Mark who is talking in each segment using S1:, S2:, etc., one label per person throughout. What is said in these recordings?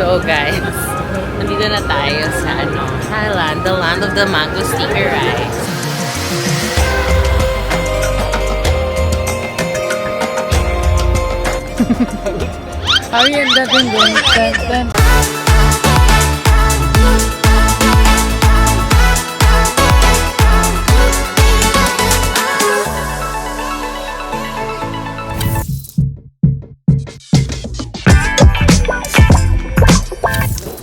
S1: So guys, nandito na tayo sa Thailand, the land of the mango sticky rice.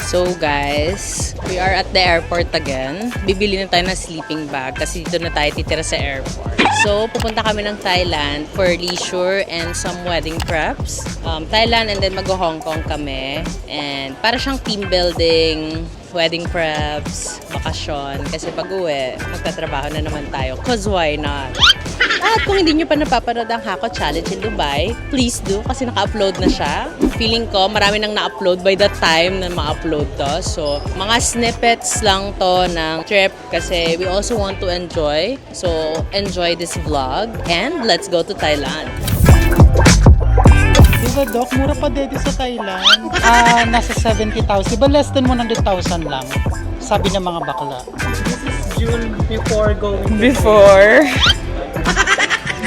S1: So guys, we are at the airport again. Bibili na tayo ng sleeping bag kasi dito na tayo titira sa airport. So pupunta kami ng Thailand for leisure and some wedding preps. Thailand and then mag-Hong Kong kami. And para siyang team building, wedding preps, bakasyon. Kasi pag-uwi, magtatrabaho na naman tayo. Cause why not? At kung hindi nyo pa napapanood ang Hako Challenge in Dubai, please do kasi naka-upload na siya. Feeling ko marami nang na-upload by the time na ma-upload to. So, mga snippets lang to ng trip kasi we also want to enjoy. So, enjoy this vlog and let's go to Thailand.
S2: Diba, Doc? Mura pa dito sa Thailand. Nasa 70,000. Diba less than 100,000 lang? Sabi ng mga bakla. This is June before going to
S1: Before?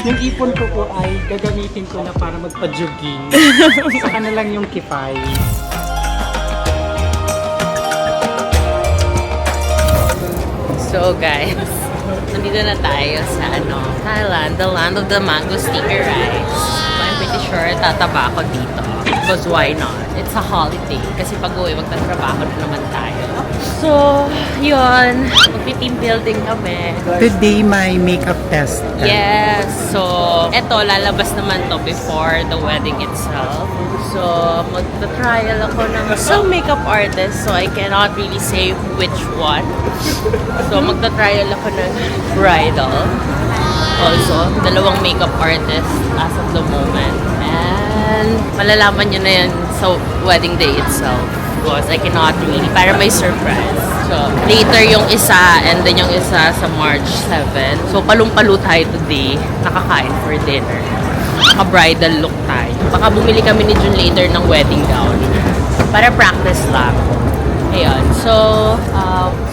S2: Yung ipon ko po ay gagamitin ko na para magpa-jogging. Saka na lang yung kipay.
S1: So guys, nandito na tayo sa Thailand, the land of the mango sticky rice. So I'm pretty sure tataba ako dito. Because why not? It's a holiday. Kasi pag-uwi, magtatrabaho na naman tayo. So, yun. Magti-team building kami.
S2: Today, my makeup test.
S1: Yes. So, eto, lalabas naman to before the wedding itself. So, magta-trial ako ng some makeup artist. So, I cannot really say which one. So, magta-trial ako ng bridal. Also, dalawang makeup artist as of the moment. And malalaman nyo na yan sa wedding day itself. Because I cannot really, para may surprise. So, later yung isa and then yung isa sa March 7. So, palong-palo tayo today. Nakakain for dinner. Naka-bridal look tayo. Baka bumili kami ni June later ng wedding gown. Para practice lang. Ayun. So,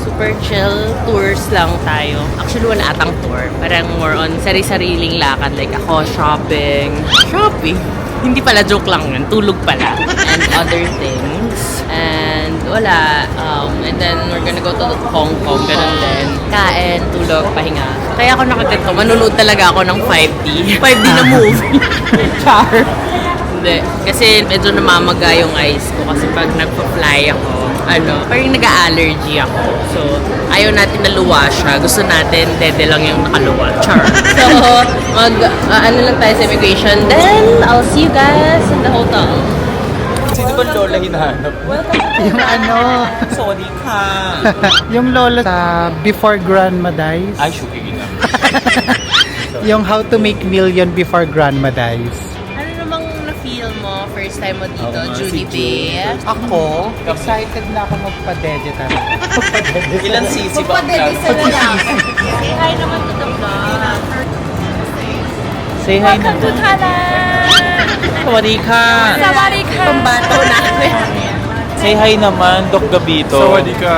S1: super chill tours lang tayo. Actually, wala atang tour. Parang more on sari-sariling lakad. Like ako, shopping. Shopping? Hindi pala, joke lang yun. Tulog pala. And other things. And wala. And then, we're gonna go to Hong Kong. Ganun din. Kain, tulog, pahinga. Kaya ako nakaganto. Manunood talaga ako ng 5D. 5D na movie. Char. Hindi. Kasi medyo namamaga yung eyes ko. Kasi pag nagpa-fly ako, parang nag-allergy ako. So, ayaw natin naluwa siya. Gusto natin, dede lang yung nakaluwa. Char. So, lang tayo sa immigration. Then, I'll see you guys in the hotel.
S3: Sino ba lola hinahanap?
S2: Yung
S3: Sorry ka.
S2: yung lola sa Before Grandma Dies.
S3: Ay, shuki na.
S2: Yung How to Make Million Before Grandma Dies.
S1: Ano namang na-feel mo first time mo dito,
S3: Oo nga,
S1: Judy
S3: si June.
S1: Bae?
S2: Ako, excited na ako magpa-dede talaga.
S3: Ilan sisi ba ang vlog?
S1: Say hi naman to the vlog.
S3: Say hi na.
S1: Welcome to Thailand!
S3: สวัสดีค่ะ
S1: Sawadee-ka! Pambato namin.
S3: Say hi naman, Doc Gabito.
S4: Sawadika.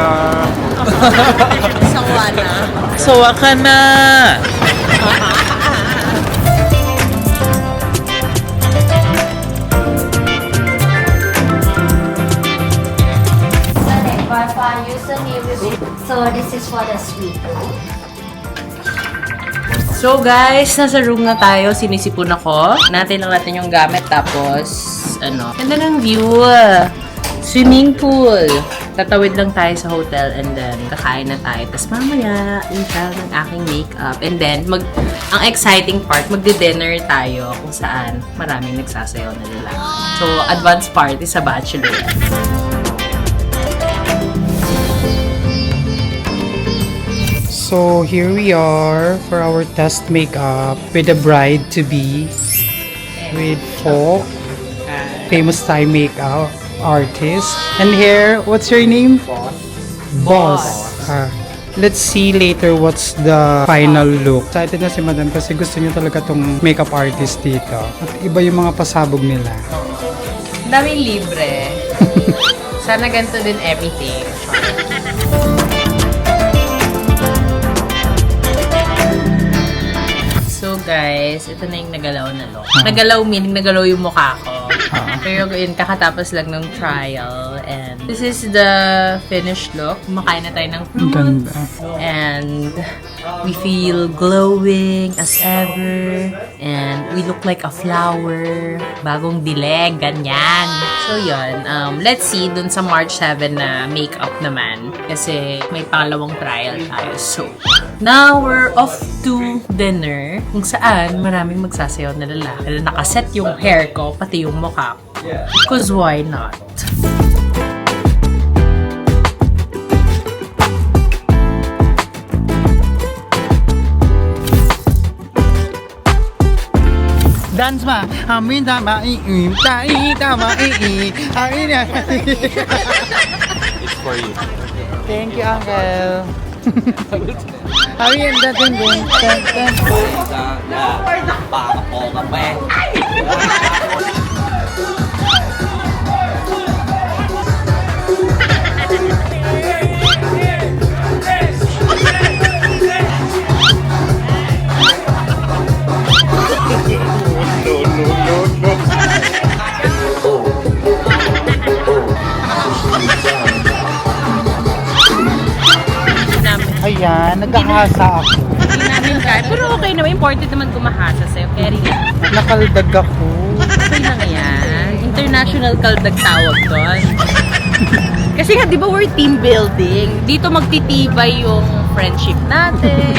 S1: Sawana.
S3: Sawa ka na.
S5: Wi-Fi username will be. So this is for the suite.
S1: So guys, nasa room na tayo. Sinisipon ako. Natin lang natin yung gamit. Tapos, ganda ng view. Swimming pool. Tatawid lang tayo sa hotel and then kakain na tayo. Tapos mamaya, install ng aking makeup. And then, ang exciting part, magdi-dinner tayo kung saan maraming nagsasayaw na nila. So, advance party sa bachelor.
S2: So here we are for our test makeup with the bride-to-be with Folk, famous Thai makeup artist. And here, what's your name? Boss. Let's see later what's the final look. Excited na si Madam kasi gusto niyo talaga tong makeup artist dito. At iba yung mga pasabog nila.
S1: Daming libre. Sana ganito din everything. So guys, ito na yung nagalaw na look. Nagalaw meaning nagalaw yung mukha ko. Pero yun, kakatapos lang ng trial. And this is the finished look. Kumakain na tayo ng fruits.
S2: Ganda.
S1: And we feel glowing as ever. And we look like a flower. Bagong dileg, ganyan. So yun, let's see dun sa March 7 na makeup naman. Kasi may pangalawang trial tayo. So, now we're off to dinner. Kung saan maraming magsasayaw na lalaki na nakaset yung hair ko, pati yung mukha ko. Because why not?
S2: Dance ma, amin tama tama
S3: It's for you.
S2: Thank you, Uncle. Amin dating din. Ayan, nagkahasa ako.
S1: Hindi namin kaya. Pero okay naman. Important naman kumahasa sa'yo. Carry yan.
S2: Nakaldag ako.
S1: Okay lang yan. International kaldag tawag doon. Kasi nga, di ba we're team building? Dito magtitibay yung friendship natin.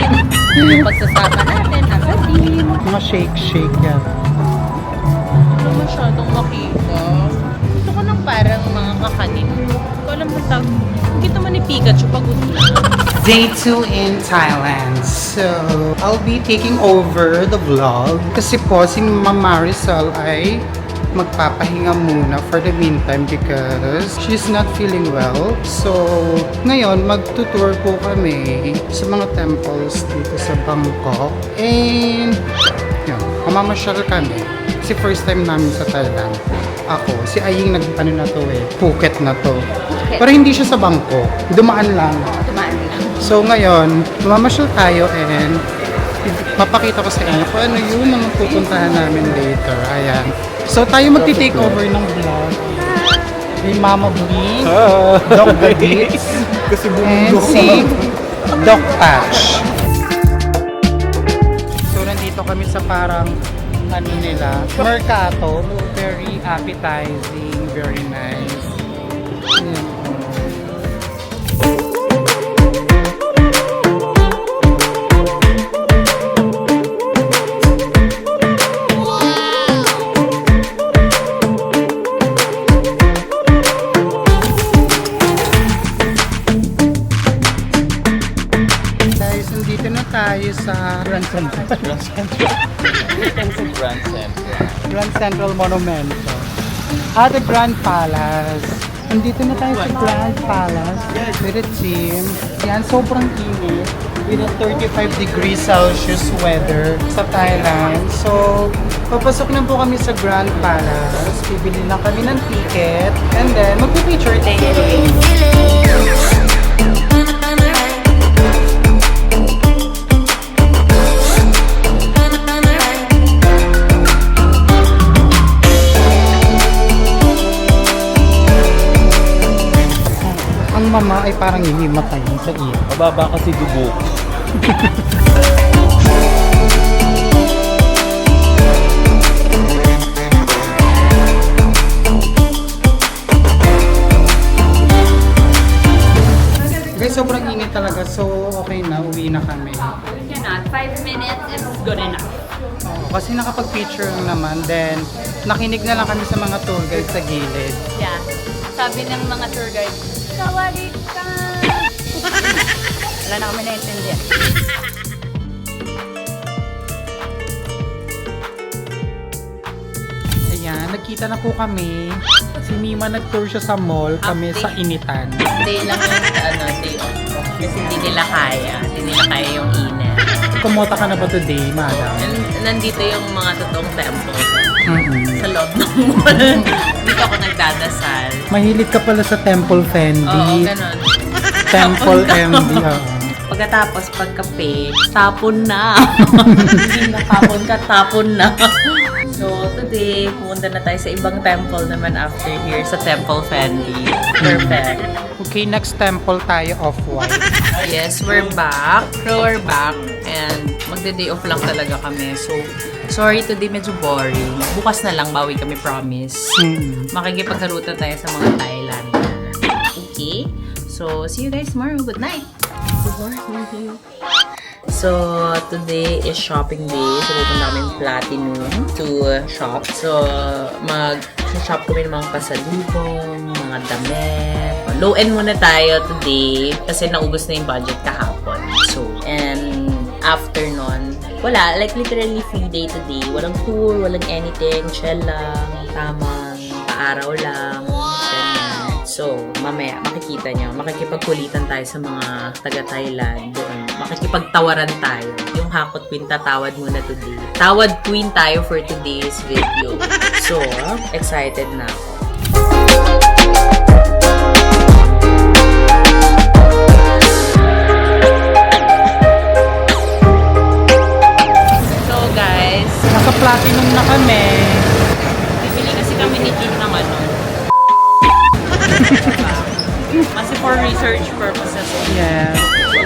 S1: Yung pagsasama natin as a team.
S2: Mga shake-shake yan.
S1: Hindi ko masyadong makita. Gusto ko ng parang mga kakanin. Hindi ko alam na tawag. Kita man ni Pikachu pagod na.
S2: Day 2 in Thailand. So, I'll be taking over the vlog. Kasi po, si Ma'am Marisol ay magpapahinga muna for the meantime because she's not feeling well. So, ngayon, magtutour po kami sa mga temples dito sa Bangkok. And, yun, mamamasyal kami. Kasi first time namin sa Thailand. Ako, si Aying nag-ano na to Phuket na to. Pero hindi siya sa Bangkok. Dumaan lang. So ngayon, mamamasyal tayo and mapakita ko sa inyo kung ano yun ang pupuntahan namin later. Ayan. So tayo magti-take over ng vlog. May Mama Blee, Doc Gadits, and si Doc Patch. So nandito kami sa parang ano nila, Mercato. Very appetizing, very nice. Ayan. Tayo sa Grand Central. Grand Central Monumento. The Grand Palace. Nandito na tayo sa Grand Palace with a team. Yan, sobrang init. With a 35 degrees Celsius weather sa Thailand. So, papasok na po kami sa Grand Palace. Bibili lang kami ng ticket. And then, magpipicture taking. Mama ay parang hihimatay sa iyo.
S3: Mababa kasi dugo.
S2: Guys, sobrang init talaga. So, okay na. Uwi na kami.
S1: Cannot. 5 minutes is good enough.
S2: Kasi nakapag-picture lang naman. Then, nakinig na lang kami sa mga tour guide sa gilid.
S1: Yeah. Sabi ng mga tour guide, Sawadee ka! Wala na kami naintindihan.
S2: Ayan, nagkita na po kami. Si Mima nag-tour siya sa mall, kami sa initan.
S1: Day lang yung day off. Kasi hindi nila kaya. Hindi nila kaya yung init.
S2: Kumota ka na ba today, madam?
S1: Nandito yung mga totoong temple. sa loob ng mall. Dito ako nagdadasal.
S2: Mahilig ka pala sa Temple
S1: Oo,
S2: Fendi.
S1: ganun.
S2: Temple MD. Oo.
S1: Pagkatapos, pagkape, tapon na. Hindi na tapon ka, tapon na. So, today, pumunta na tayo sa ibang temple naman after here, sa Temple Fendi. Perfect.
S2: Okay, next temple tayo, Off-White.
S1: Yes, we're back. We're back. And magde-day off lang talaga kami. So, sorry today, medyo boring. Bukas na lang, bawi kami, promise. Makikipagharutan tayo sa mga Thailand. Okay? So, see you guys tomorrow. Good night! Good morning! So, today is shopping day. So, pupunta kami Platinum to shop. So, mag-shop kami ng mga pasalubong, mga damit. Low-end muna tayo today kasi naubos na yung budget kahapon. So, and after nun, wala. Like, literally free day today. Walang tour, walang anything. Chill lang, tamang, paaraw lang. Ganyan. So, mamaya, makikita nyo. Makikipagkulitan tayo sa mga taga-Thailand. Doon. Makikipagtawaran tayo. Yung Hakot Queen, tatawad muna today. Tawad Queen tayo for today's video. So, excited na ako. So, guys,
S2: Nasa Platinum na kami.
S1: bibili kasi kami ni Jean ng ano. Kasi for research purposes.
S2: Yeah.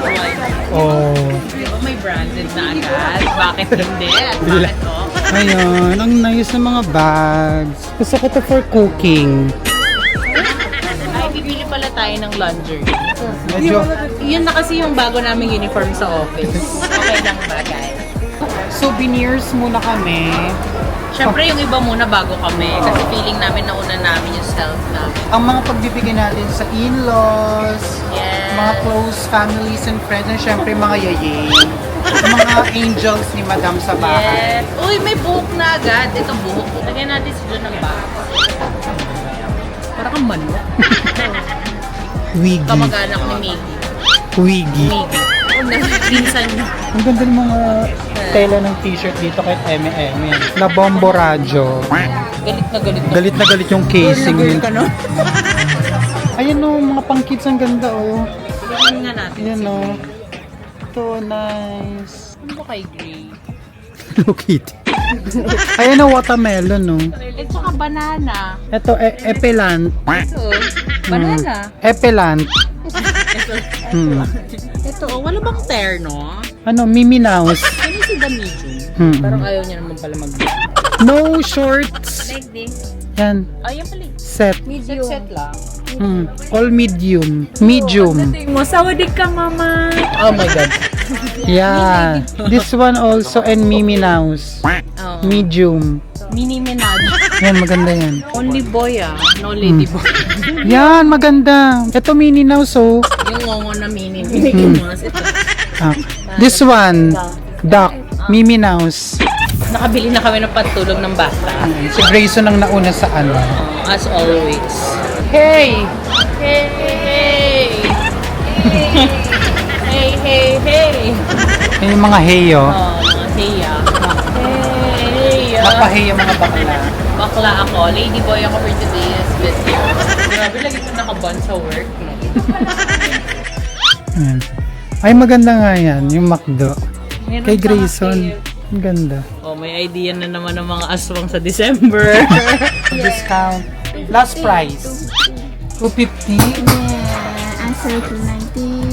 S1: Like,
S2: Oh.
S1: di ba may branded na agad? Bakit hindi? At bakit to?
S2: Ayun, ang nice ng mga bags. Gusto ko to for cooking.
S1: Ay, bibili pala tayo ng lingerie.
S2: Medyo
S1: Yun na kasi yung bago naming uniform sa office. Okay lang ba, guys?
S2: souvenirs muna kami.
S1: Siyempre, yung iba muna bago kami. Kasi feeling namin nauna namin yung self namin.
S2: Ang mga pagbibigay natin sa in-laws,
S1: Yes.
S2: mga close families and friends, and syempre mga yayay. Yung mga angels ni Madam sa bahay.
S1: Yes. Uy, may buhok na agad. Ito buhok. Lagyan natin si John ng box. Para kang manok.
S2: Wiggy.
S1: Kamag-anak ni Miggy.
S2: Wiggy.
S1: Miggy. Pinsan niya.
S2: Ang ganda ng mga tela ng t-shirt dito kahit M&M. Yan. La Bombo Radyo.
S1: Galit na galit na.
S2: Galit na galit yung casing.
S1: Galit ka, no?
S2: Ayan o, mga pang kids ang ganda o.
S1: Tingnan nga natin.
S2: Ayan o. Ito, nice.
S1: Ano ba kay Gray?
S2: Hello Kitty. Ayan o, watermelon o.
S1: At saka banana.
S2: Ito, epelant.
S1: Ito, banana.
S2: Epelant.
S1: Ito, wala bang terno?
S2: Ano, Mimi Mouse.
S1: Ano si The Medium?
S2: Parang
S1: Ayaw niya naman pala mag
S2: no shorts.
S1: like this.
S2: Yan,
S1: Ayan pala.
S2: set.
S1: Set lang.
S2: All medium. Medium.
S1: Mo, sawadik ka, mama. Oh my God.
S2: Yeah. This one also and Mimi Mouse.
S1: Oh.
S2: Medium.
S1: Mini Minaj.
S2: Yan, maganda yan.
S1: Only boy no lady boy.
S2: Yan, maganda. Ito Mini Mouse oh.
S1: Yung ngongo na mini. Mickey Mouse. Ito.
S2: Ah, this one, Duck. Mimi Mouse.
S1: Nakabili na kami ng pantulog ng bata.
S2: Si Grayson ang nauna sa ano.
S1: As always.
S2: Hey!
S1: Hey, hey, hey. Hey, hey, hey.
S2: Ay, yung mga heyo.
S1: Oh, mga heya. Hey,
S2: Mapaheyo mga bakla.
S1: Bakla ako. Lady boy ako for today's video. Grabe, lagi ko nakabond sa work. No?
S2: Yan. Ay, maganda nga yan. Yung McDo.
S1: Meron
S2: Kay
S1: pa
S2: Grayson.
S1: kasi-
S2: Ang ganda.
S1: Oh, may idea na naman ng mga aswang sa December.
S2: Discount. Last price. 250.
S5: Answer to 90.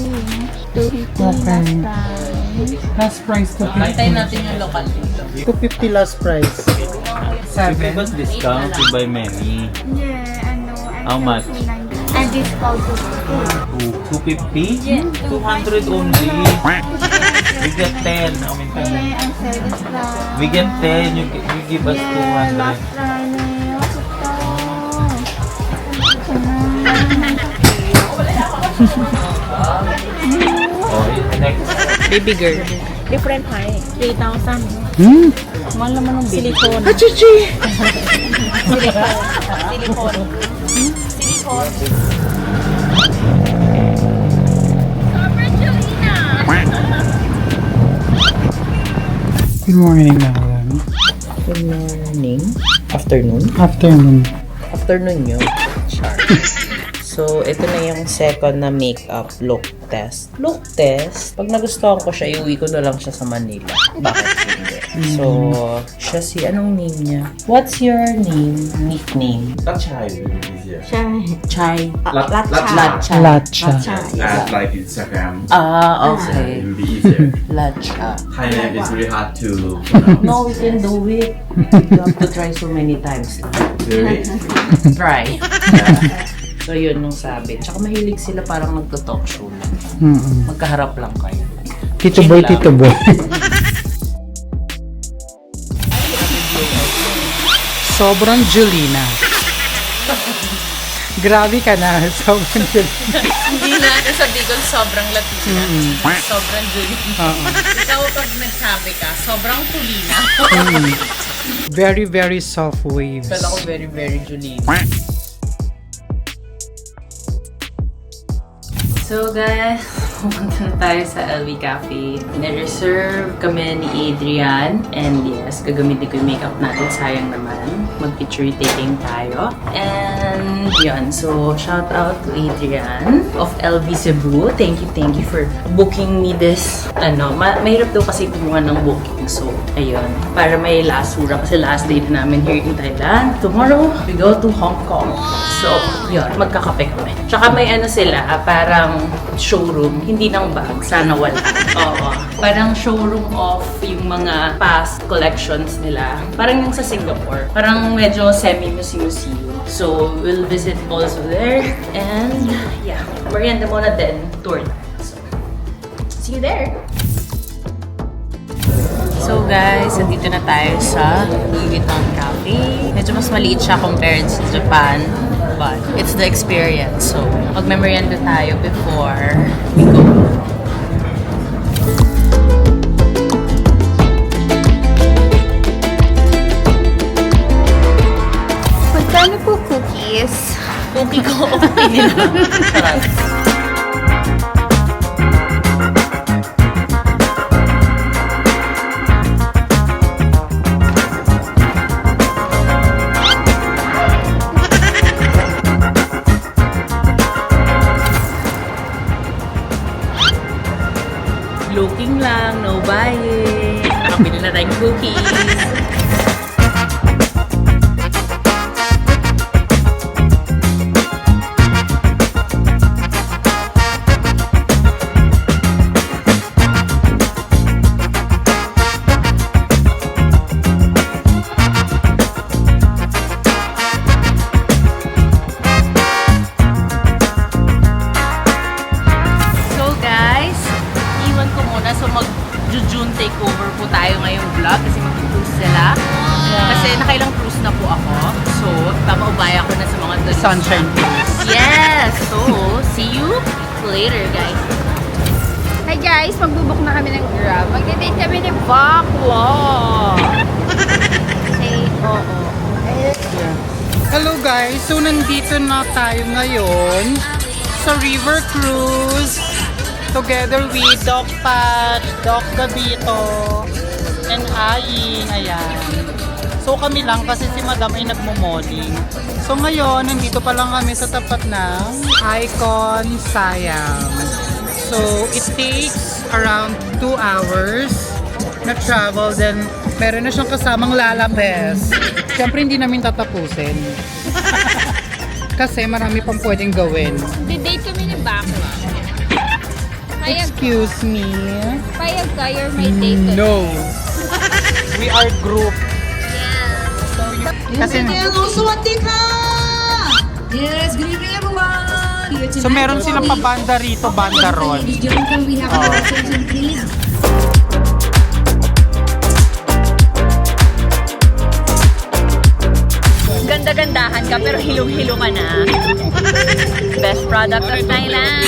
S5: 250
S2: Okay.
S5: last
S2: Last price
S5: price.
S2: 250.
S1: Antayin natin yung local dito.
S2: 250 last price.
S3: If it was
S2: 7.
S3: discount, you buy many.
S5: Yeah, ano.
S3: How much?
S5: And discount to
S3: 250? 200 only. We get 10. How many times?
S5: Yeah, answer this lang.
S3: We get 10. You give us 200.
S5: Last Friday.
S3: Oh, next.
S1: Baby girl. Different high. 3,000. Mahal naman ng silicone.
S2: Achichi!
S1: Silicone.
S2: Good morning, Nalan.
S1: Afternoon?
S2: Afternoon.
S1: Afternoon yun. Char. So, ito na yung second na makeup look test. Look test? Pag nagustuhan ko siya, iuwi ko na lang siya sa Manila. Bakit hindi? So, siya si, anong name niya? What's your name? Nickname?
S3: Tachai will be easier.
S1: Chai.
S3: Latcha.
S2: Latcha.
S4: Add like Instagram.
S1: Ah,
S4: It
S1: okay.
S4: will be easier.
S1: Latcha.
S4: Thai name is really hard to pronounce.
S1: No, we can do it. You have to try so many times.
S4: Really?
S1: Try.
S4: Yeah.
S1: So, yun nung sabi. Tsaka mahilig sila parang nagto-talk show lang.
S2: Mm-mm.
S1: Magkaharap lang kayo.
S2: Tito boy,
S1: Chill
S2: tito
S1: lang.
S2: boy. Sobrang Julina. Grabe ka na. Sobrang Julina.
S1: Hindi na sa Bicol sobrang Latina. Sobrang Julina.
S2: Oo.
S1: Ikaw pag nagsabi ka, sobrang Tulina.
S2: Very, very soft waves.
S1: Kala ko very, very Julina. So guys, pumunta na tayo sa LV Cafe. Na-reserve kami ni Adrian. And yes, gagamitin ko yung makeup natin. Sayang naman. Mag-picture taking tayo. And yun. So, shout out to Adrian of LV Cebu. Thank you for booking me this. Mahirap daw kasi kumuha ng booking. So, ayun. Para may lasura. Kasi last day na namin here in Thailand. Tomorrow, we go to Hong Kong. So, yun. Magkakape kami. Tsaka may sila, parang showroom, hindi ng bag, sana wala. Oo. Parang showroom of yung mga past collections nila. Parang yung sa Singapore. Parang medyo semi-museum. So, we'll visit also there. And, yeah. Merienda muna din. Tour tayo. So, see you there! So guys, nandito na tayo sa Louis Vuitton Cafe. Medyo mas maliit siya compared sa Japan. But it's the experience. So, mag-merienda tayo before we go.
S5: Magkano po cookies?
S1: Cookie ko, okay nila. Sarap. Looking lang, no buying. Nakabili na tayong cookies. So guys, iwan ko muna. So mag-June takeover po tayo ngayong vlog kasi mag-cruise sila. Kasi nakailang cruise na po ako. So, papaubaya ko na sa mga turista.
S2: Sunshine Cruise.
S1: Yes! So, see you later guys.
S5: Hi guys, magbubuk na kami ng Grab. Mag-date kami ni Bakwa. Say oo.
S2: Hello guys, so nandito na tayo ngayon sa River Cruise together with Doc Pat, Doc Gabito, and Aing. Ayan. So kami lang kasi si Madam ay nagmo-modeling. So ngayon, nandito pa lang kami sa tapat ng Icon Siam. So it takes around 2 hours na travel, then meron na siyang kasamang lalapes. Siyempre hindi namin tatapusin. Kasi marami pang pwedeng gawin.
S5: Date kami ni Bakwa.
S2: Excuse me?
S5: Payag ka, you're my date.
S2: No. We are group. Kasi
S6: Yes, good evening everyone! Here
S2: so meron silang pabanda rito, banda ron.
S6: We have our attention please.
S7: Ganda-gandahan ka pero hilong-hilo ka na. Best product of Thailand.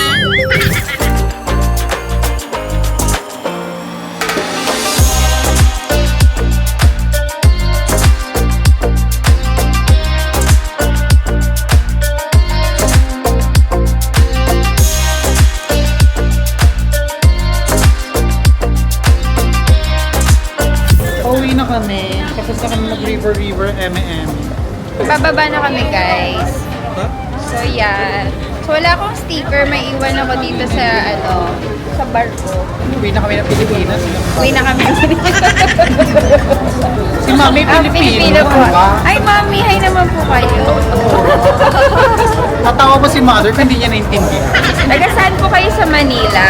S2: Pauwi na kami. Tapos na kami
S5: Pababa na kami, guys. So, yeah. So, wala akong sticker. May iwan ako dito sa, sa bar ko.
S2: Uwi na kami ng Pilipinas.
S5: Uwi na kami.
S2: Si Mami Pilipino.
S5: po.
S2: Diba?
S5: Ay, Mami, hi naman po kayo.
S2: Natawa po si Mother kung hindi niya naintindihan.
S5: Taga saan po kayo sa Manila?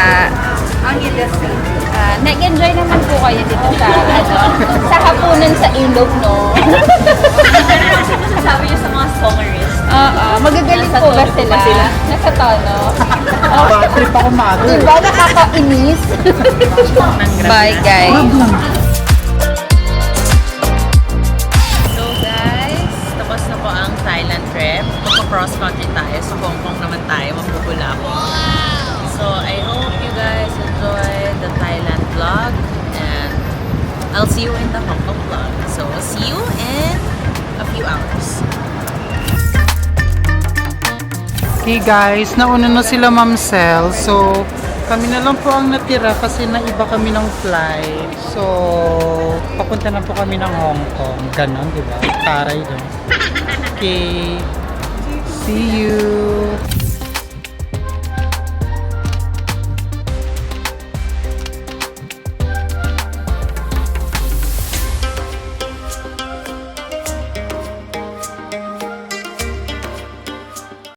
S5: Nag-enjoy naman po kayo dito sa, sa hapunan sa ilog, no?
S7: Sabi niyo sa mga songers.
S5: Oo, magagaling po ba sila? Nasa tono.
S2: Bad trip ako, Mother.
S5: Diba nakakainis? Bye, guys.
S1: So guys, tapos na po ang Thailand trip. Magpa-cross country tayo. Sa Hong Kong naman tayo. Magbubula po. So I hope you guys enjoyed the Thailand vlog. And I'll see you in the Hong Kong vlog. So see you in a few hours.
S2: Hey guys, nauna na sila Ma'am Sel. So, kami na lang po ang natira kasi naiba kami ng flight. So, papunta na po kami ng Hong Kong. Ganon, di ba? Taray doon. Okay. See you.